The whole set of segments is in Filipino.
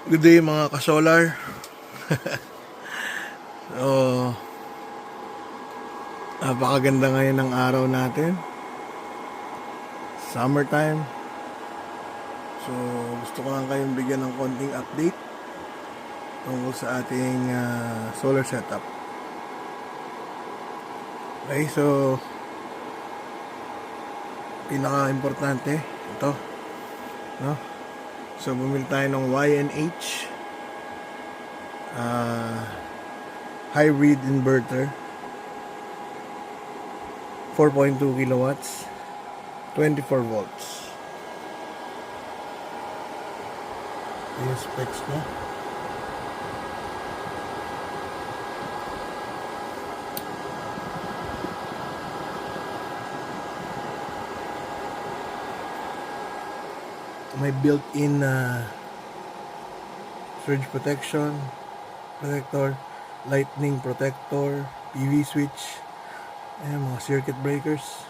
Good day mga ka-solar. So, napakaganda ngayon ng araw natin. Summertime. So, gusto ko lang kayong bigyan ng konting update tungkol sa ating solar setup. Okay, so pinaka-importante ito, no? So, bumili tayo ng YNH hybrid inverter, 4.2 kilowatts, 24 volts. Yung specs ko. May built-in surge protector, lightning protector, PV switch, ayan, mga circuit breakers.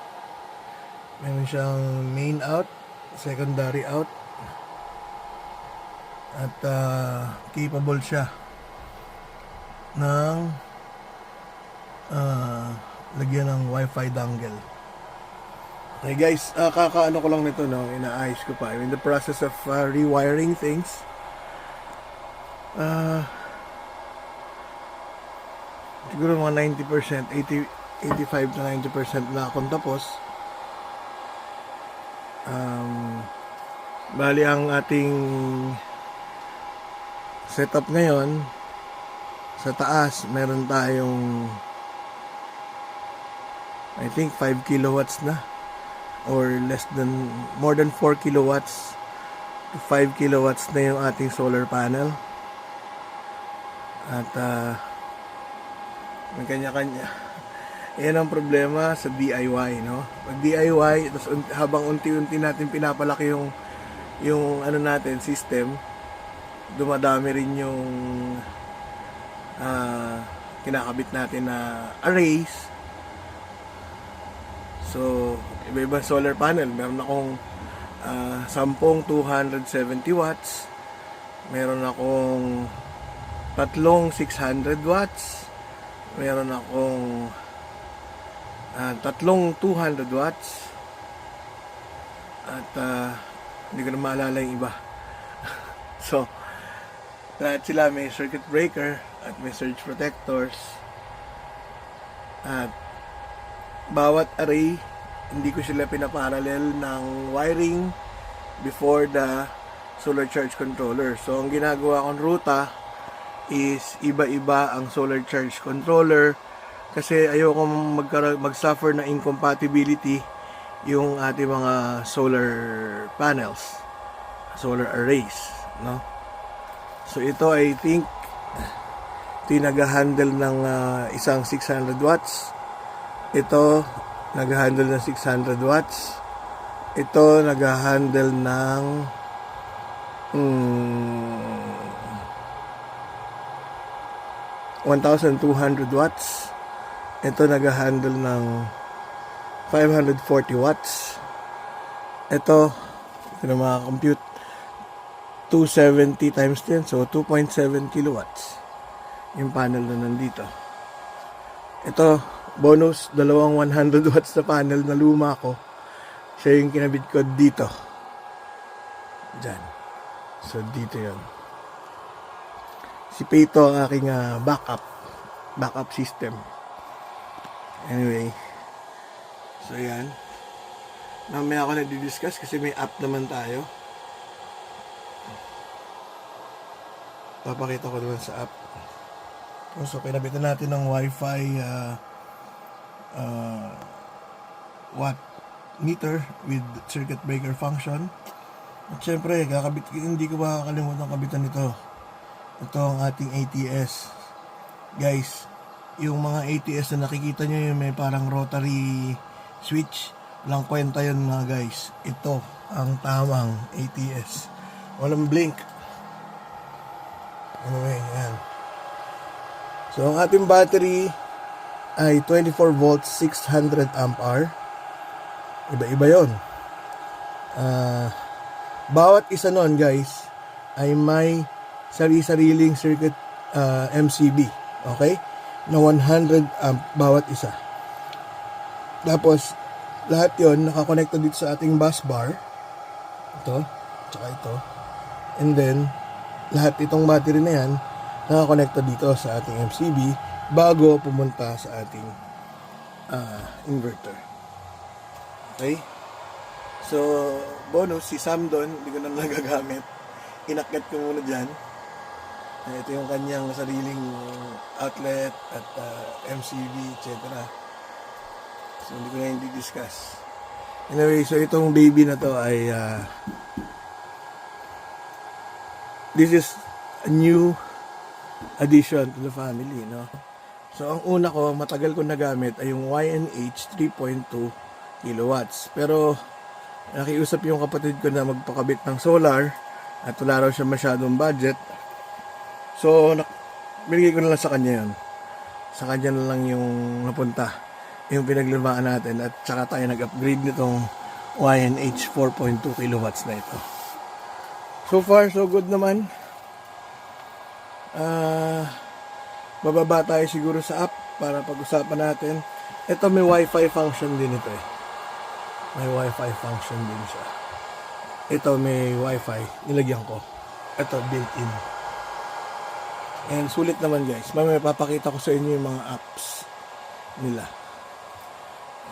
Meron siyang main out, secondary out, at capable siya ng lagyan ng wifi dongle. Okay guys, kakaano ko lang nito, no? Inaayos ko pa. I'm in the process of rewiring things. Siguro mga 90%, 85 to 90% na akong tapos. Bali ang ating setup ngayon, sa taas meron tayong I think 5 kilowatts na, or more than 4 kilowatts to 5 kilowatts na yung ating solar panel. At may kanya-kanya. Yan ang problema sa DIY, no? Pag DIY, tapos habang unti-unti natin pinapalaki yung ano natin, system, dumadami rin yung kinakabit natin na arrays. So, iba-ibang solar panel. Meron akong 10 270 watts. Meron akong 3 600 watts. Meron akong 3 200 watts. At hindi ko na maalala yung iba. So, lahat sila may circuit breaker at may surge protectors. At bawat array, hindi ko sila pinaparallel ng wiring before the solar charge controller. So, ang ginagawa kong ruta is iba-iba ang solar charge controller kasi ayoko mag-suffer na incompatibility yung ating mga solar panels, solar arrays, no? So, ito I think ito yung nag-handle ng isang 600 watts. Ito, nag-handle ng 600 watts. Ito, nag-handle ng 1,200 watts. Ito, nag-handle ng 540 watts. Ito na mga-compute, 270 times 10, so 2.7 kilowatts yung panel na nandito. Ito, bonus, dalawang 100 watts na panel na luma ko. Siya yung kinabit ko dito. Diyan. So, dito yon. Si Peto ang aking backup system. Anyway. So, yan. Mamaya ako nagdi-discuss kasi may app naman tayo. Papakita ko naman sa app. So, kinabitan natin ng wifi watt meter with circuit breaker function. At syempre, hindi ko makakalimutan kabitan nito. Ito ang ating ATS. Guys, yung mga ATS na nakikita nyo, yung may parang rotary switch, walang kwenta yun mga guys. Ito ang tamang ATS. Walang blink. Anyway, yan. So, ang ating battery ay 24 volts, 600 amp hour. Iba-iba yun. Bawat isa nun guys ay may sari-sariling circuit MCB. Okay? Na 100 amp bawat isa. Tapos, lahat yon nakakonekta dito sa ating bus bar. Ito, tsaka ito. And then, lahat itong battery na yan, nakakonekta dito sa ating MCB bago pumunta sa ating inverter. Okay? So, bonus, si Sam doon, hindi ko na nagagamit. Inakyat ko muna dyan. Ito yung kanyang sariling outlet at MCB, etc. So, hindi ko na hindi discuss. Anyway, so itong baby na to ay this is a new addition to the family, no? So, ang una ko, matagal ko nagamit ay yung YNH 3.2 kilowatts. Pero, nakiusap yung kapatid ko na magpakabit ng solar at wala raw siya masyadong budget. So, binigay ko na lang sa kanya yun. Sa kanya na lang yung napunta, yung pinaglumaan natin, at saka tayo nag-upgrade nitong YNH 4.2 kilowatts na ito. So far, so good naman. Bababa tayo siguro sa app para pag-usapan natin. Ito may Wi-Fi function din ito eh. May Wi-Fi function din siya. Ito may Wi-Fi. Nilagyan ko. Ito built-in. And sulit naman guys. Mamaya papakita ko sa inyo yung mga apps nila.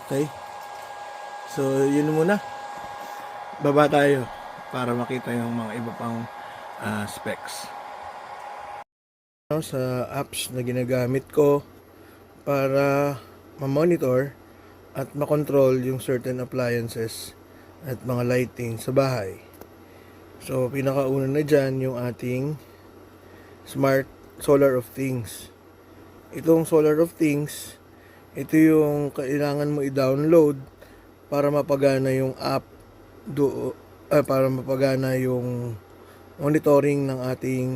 Okay? So, yun muna. Baba tayo para makita yung mga iba pang specs. Sa apps na ginagamit ko para ma-monitor at makontrol yung certain appliances at mga lighting sa bahay. So, pinakauna na dyan yung ating Smart Solar of Things. Itong Solar of Things, ito yung kailangan mo i-download para mapagana yung app para mapagana yung monitoring ng ating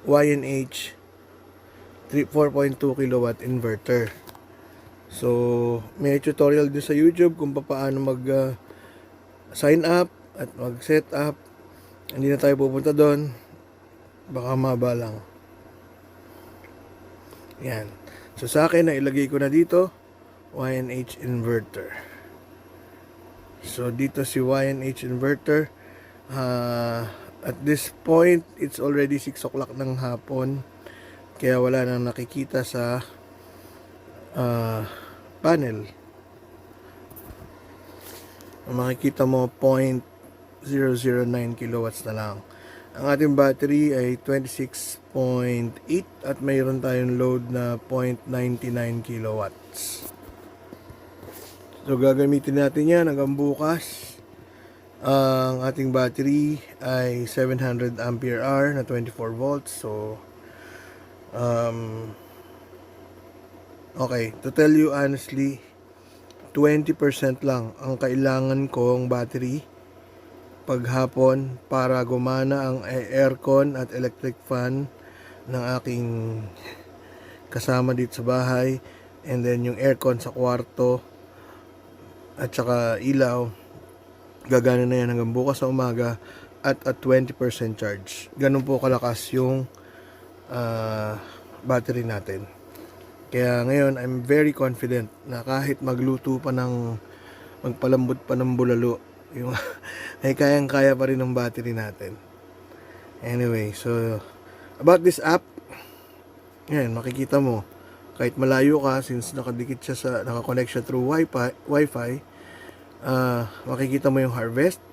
YNH 4.2 kilowatt inverter. So, may tutorial din sa YouTube kung paano mag sign up at mag set up. Hindi na tayo pupunta doon. Baka maba lang. Yan. So, sa akin, nailagay ko na dito YNH inverter. So, dito si YNH inverter. At this point, it's already 6 o'clock ng hapon. Kaya wala nang nakikita sa panel. Makikita mo 0.009 kilowatts na lang. Ang ating battery ay 26.8 at mayroon tayong load na 0.99 kilowatts. So gagamitin natin yan hanggang bukas. Ang ating battery ay 700 ampere hour na 24 volts. So okay, to tell you honestly, 20% lang ang kailangan kong battery paghapon para gumana ang aircon at electric fan ng aking kasama dito sa bahay, and then yung aircon sa kwarto at saka ilaw gagana na yan hanggang bukas sa umaga at 20% charge. Ganun po kalakas yung battery natin. Kaya ngayon I'm very confident na kahit magluto pa ng magpalambot pa ng bulalo, yung ay kayang-kaya pa rin ng battery natin. Anyway, so about this app, yan, makikita mo kahit malayo ka, since nakadikit siya sa naka-connect siya through Wi-Fi, makikita mo yung harvest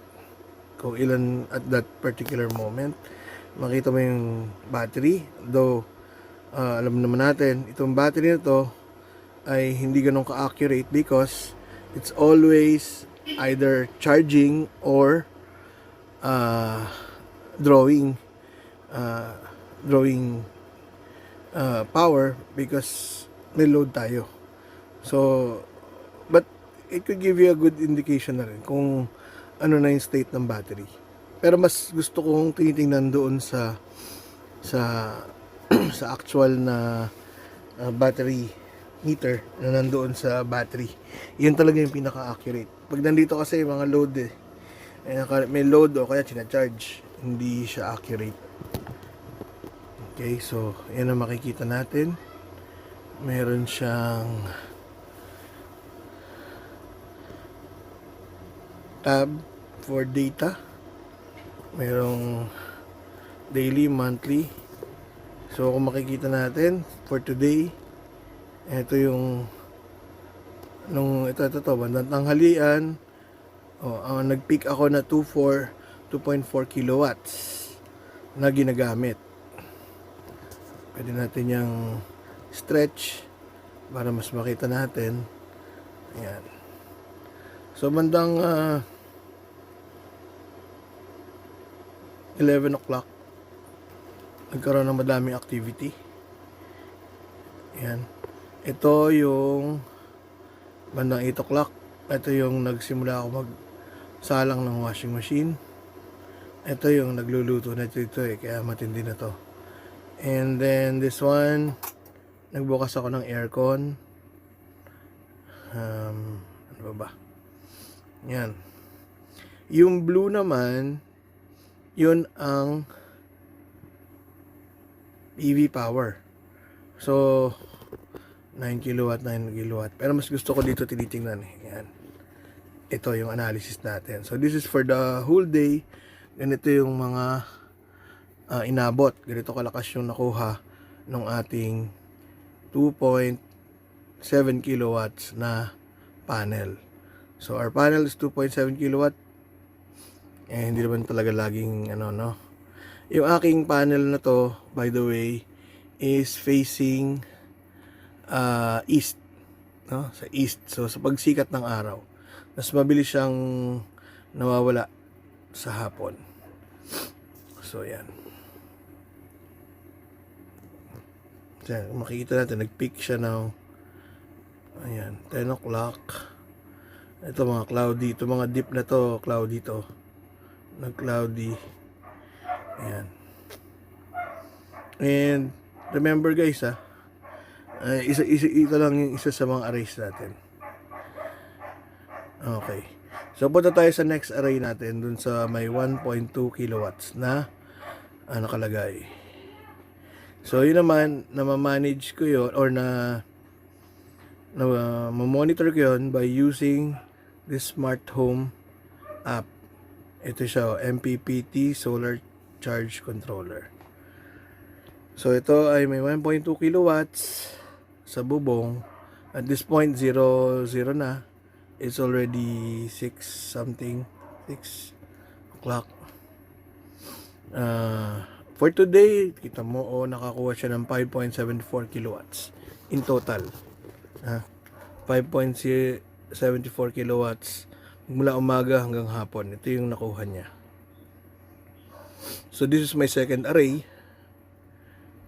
kung ilan at that particular moment. Makita mo yung battery, though alam naman natin itong battery na to ay hindi ganun ka-accurate because it's always either charging or drawing power because may load tayo. So, but it could give you a good indication na rin kung ano na yung state ng battery. Pero mas gusto kong tinitingnan doon sa sa actual na battery meter na nandoon sa battery. Yun talaga yung pinaka-accurate. Pag nandito kasi mga load may load o kaya charge, hindi siya accurate. Okay, so yan ang makikita natin. Meron siyang tab for data. Merong daily, monthly. So kung makikita natin for today, ito yung ito bandang tanghalian. Nag-peak ako na 2.4 kilowatts na ginagamit. Pwede natin yung stretch para mas makita natin. Ayan. So bandang 11 o'clock nagkaroon ng madaming activity. Ayan. Ito yung bandang 8 o'clock. Ito yung nagsimula ako magsalang ng washing machine. Ito yung nagluluto na dito kaya matindi na to. And then this one, nagbukas ako ng aircon. Ano ba? Yan. Yung blue naman, yun ang PV power. So 9 kilowatt. Pero mas gusto ko dito tinitingnan Yan. Ito yung analysis natin. So this is for the whole day. Ganito yung mga inabot. Ganito kalakas yung nakuha ng ating 2.7 kilowatts na panel. So our panel is 2.7 kilowatt. Hindi naman talaga laging Yung aking panel na to, by the way, is facing east, no? Sa east. So sa pagsikat ng araw, mas mabilis siyang nawawala sa hapon. So yan. So, makikita natin nag-peak siya ng 10 o'clock. Ito mga cloudy, ito mga dip na to, cloudy to. Nag-cloudy. Ayan. And remember guys ito lang yung isa sa mga arrays natin. Okay. So punta tayo sa next array natin dun sa may 1.2 kilowatts na nakalagay. So yun naman, na-manage ko yun or ma-monitor ko yun by using this smart home app. Ito siya, MPPT Solar Charge Controller. So ito ay may 1.2 kilowatts sa bubong. At this point 0 na. It's already 6 o'clock. For today, kita mo nakakuha siya ng 5.74 kilowatts in total. 5.74 kilowatts mula umaga hanggang hapon. Ito yung nakuha niya. So this is my second array.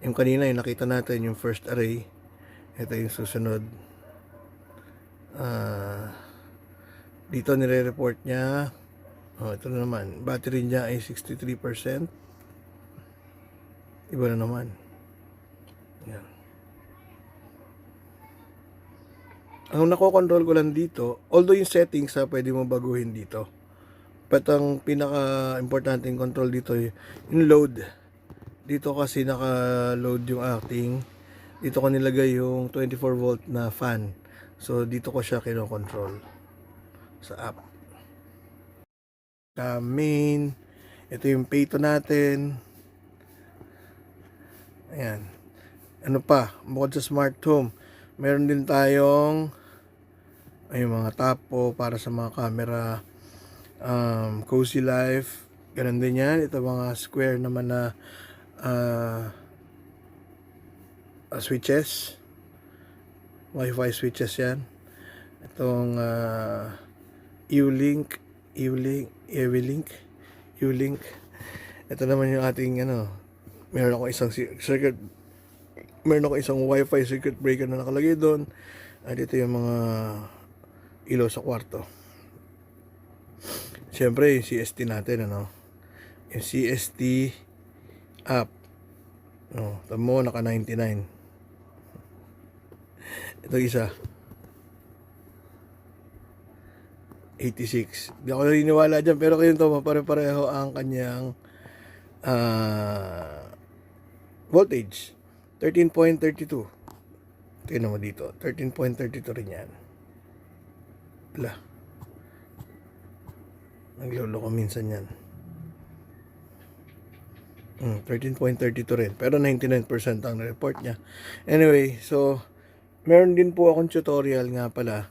Yung kanina yung nakita natin yung first array. Ito yung susunod. Dito nire-report niya. Ito na naman. Battery niya ay 63%. Iba na naman. Yan. Ang nako-control ko lang dito, although yung settings pwede mo baguhin dito. But ang pinaka-importanting control dito yung load. Dito kasi naka-load yung ating. Dito ko nilagay yung 24 volt na fan. So dito ko siya kino-control sa app. Main. Ito yung payto natin. Ayan. Ano pa? Bukod sa smart home, meron din tayong mga tapo para sa mga camera. Cozy Life. Ganun din yan. Ito mga square naman na switches. Wi-Fi switches yan. Itong U-Link. Ito naman yung ating meron ako isang Wi-Fi circuit breaker na nakalagay doon. At ito yung mga ilaw sa kwarto. Siyempre yung CST natin yung CST app tamo naka 99. Ito isa 86. Hindi ako naniniwala dyan, pero kayo pare-pareho ang kanyang voltage. 13.32. Tingnan mo dito. 13.32 rin yan. Wala. Nagloloko minsan yan. 13.32 rin. Pero 99% ang report niya. Anyway, so meron din po akong tutorial nga pala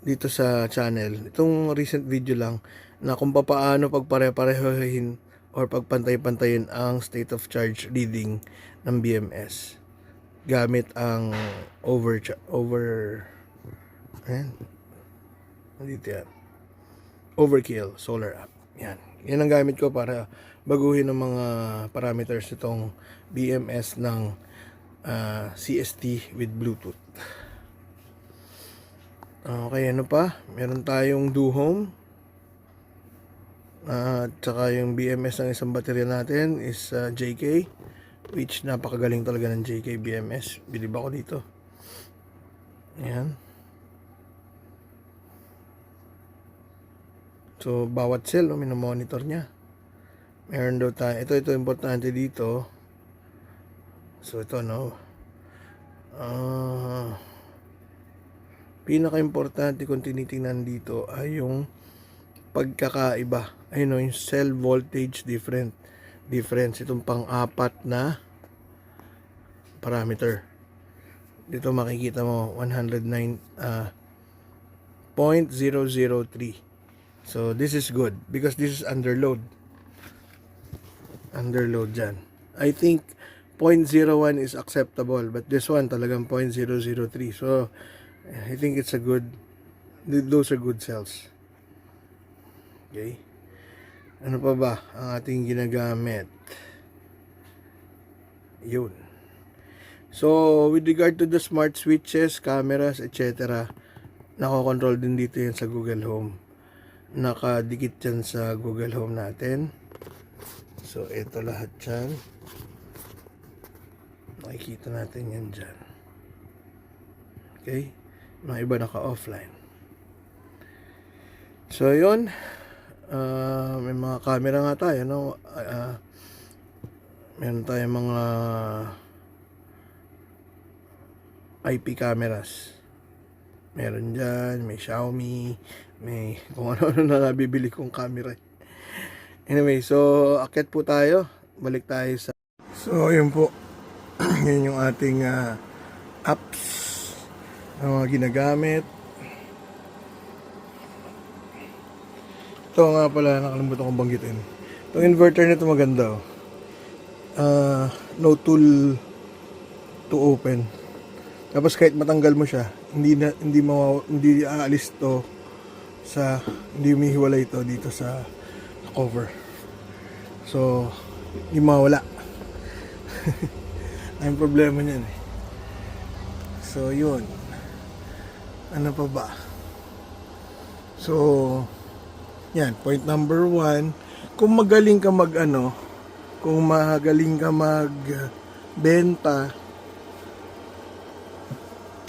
dito sa channel. Itong recent video lang na kung paano pagpare-parehohin or pagpantay-pantayin ang state of charge reading ng BMS gamit ang Overkill Solar App. Yan ang gamit ko para baguhin ang mga parameters nitong BMS ng CST with Bluetooth. Okay, ano pa? Meron tayong Do Home. At saka yung BMS ng isang baterya natin is JK, which napakagaling talaga ng JK BMS. Bilib ako dito. Ayan. So, bawat cell, minomonitor niya. Meron daw tayo. Ito importante dito. So, ito, no. Pinaka-importante kung tinitingnan dito ay yung pagkakaiba. Ayun, no, yung cell voltage difference. Itong pang-apat na parameter. Dito makikita mo 109.003. So this is good because this is under load dyan. I think 0.01 is acceptable, but this one talagang 0.003. So I think it's those are good cells. Okay, ano pa ba ang ating ginagamit? Yun. So with regard to the smart switches, cameras, etc., nako-control din dito yan sa Google Home. Nakadikit yan sa Google Home natin. So ito lahat yan, makikita natin yan dyan. Okay, mga iba naka-offline. So yun, may mga camera nga tayo, no? Meron tayong mga IP cameras. Meron dyan, may Xiaomi, may kung ano-ano na nabibili kong camera. Anyway, so akyat po tayo. Balik tayo sa... So, yun po. Yun yung ating apps na mga ginagamit. Ito nga pala, nakalimutan kong banggitin. Itong inverter nito maganda. No tool to open. Tapos kahit matanggal mo siya, hindi aalis to sa, hindi humihiwalay ito dito sa cover. So, hindi mawala. Ang problema niyan eh. So, yun. Ano pa ba? So, yan, point number 1, kung magaling ka kung magaling ka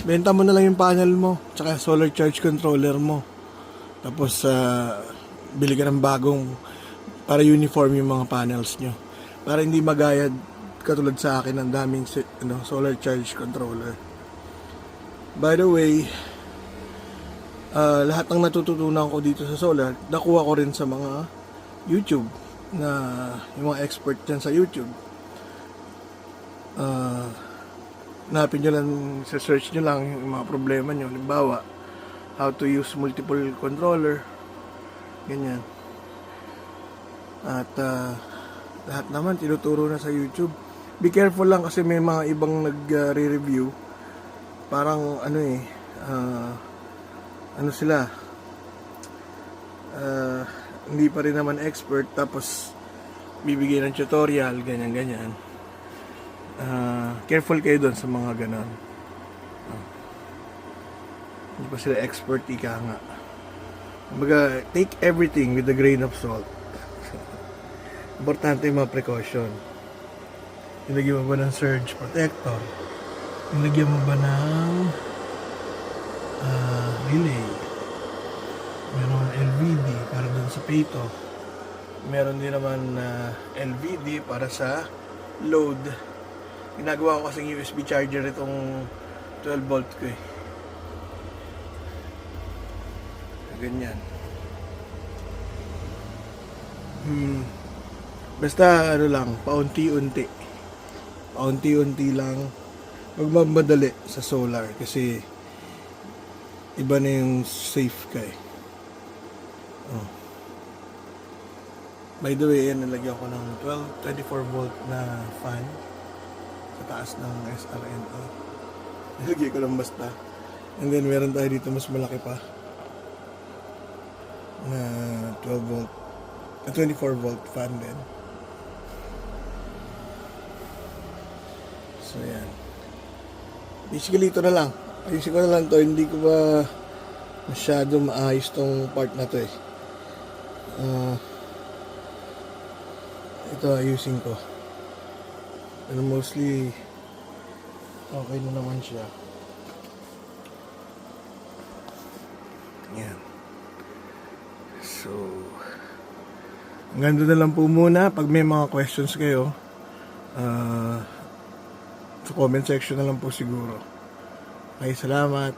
benta mo na lang yung panel mo, tsaka solar charge controller mo. Tapos, bili ka ng bagong para uniform yung mga panels nyo. Para hindi magayad katulad sa akin ang daming solar charge controller. By the way, lahat ng natututunan ko dito sa solar, nakuha ko rin sa mga YouTube, na yung mga expert dyan sa YouTube. Hanapin nyo lang, sa search nyo lang yung mga problema nyo. Halimbawa, how to use multiple controller, ganyan. At lahat naman tinuturo na sa YouTube. Be careful lang kasi may mga ibang nagre-review. Parang sila, hindi pa rin naman expert, tapos bibigyan ng tutorial, ganyan. Careful kayo doon sa mga ganon. Hindi pa sila expert, ika nga. Kumbaga, take everything with a grain of salt. Importante yung mga precaution. Nilagyan mo ba ng surge protector? Nilagyan mo ba ng relay? Meron LVD para dun sa peto. Meron din naman LVD para sa load. Ginagawa ko kasing USB charger itong 12 volt ko eh. Ganyan. Basta ano lang, paunti-unti. Paunti-unti lang. Magmamadali sa solar kasi iba na yung safe ka eh. Oh. By the way, yan, nalagyan ko ng 24 volt na fan sa taas ng SRNA. Nalagyan ko lang basta. And then meron tayo dito mas malaki pa na 12 volt, 24 volt fan din. So yan. Basically ito na lang. Ayusin ko na lang to. Hindi ko ba masyado maayos tong part na to eh. Ito ayusin ko. Pero mostly okay na naman siya. Yan. So hanggang doon na lang po muna. Pag may mga questions kayo, sa comment section na lang po siguro. Okay, salamat.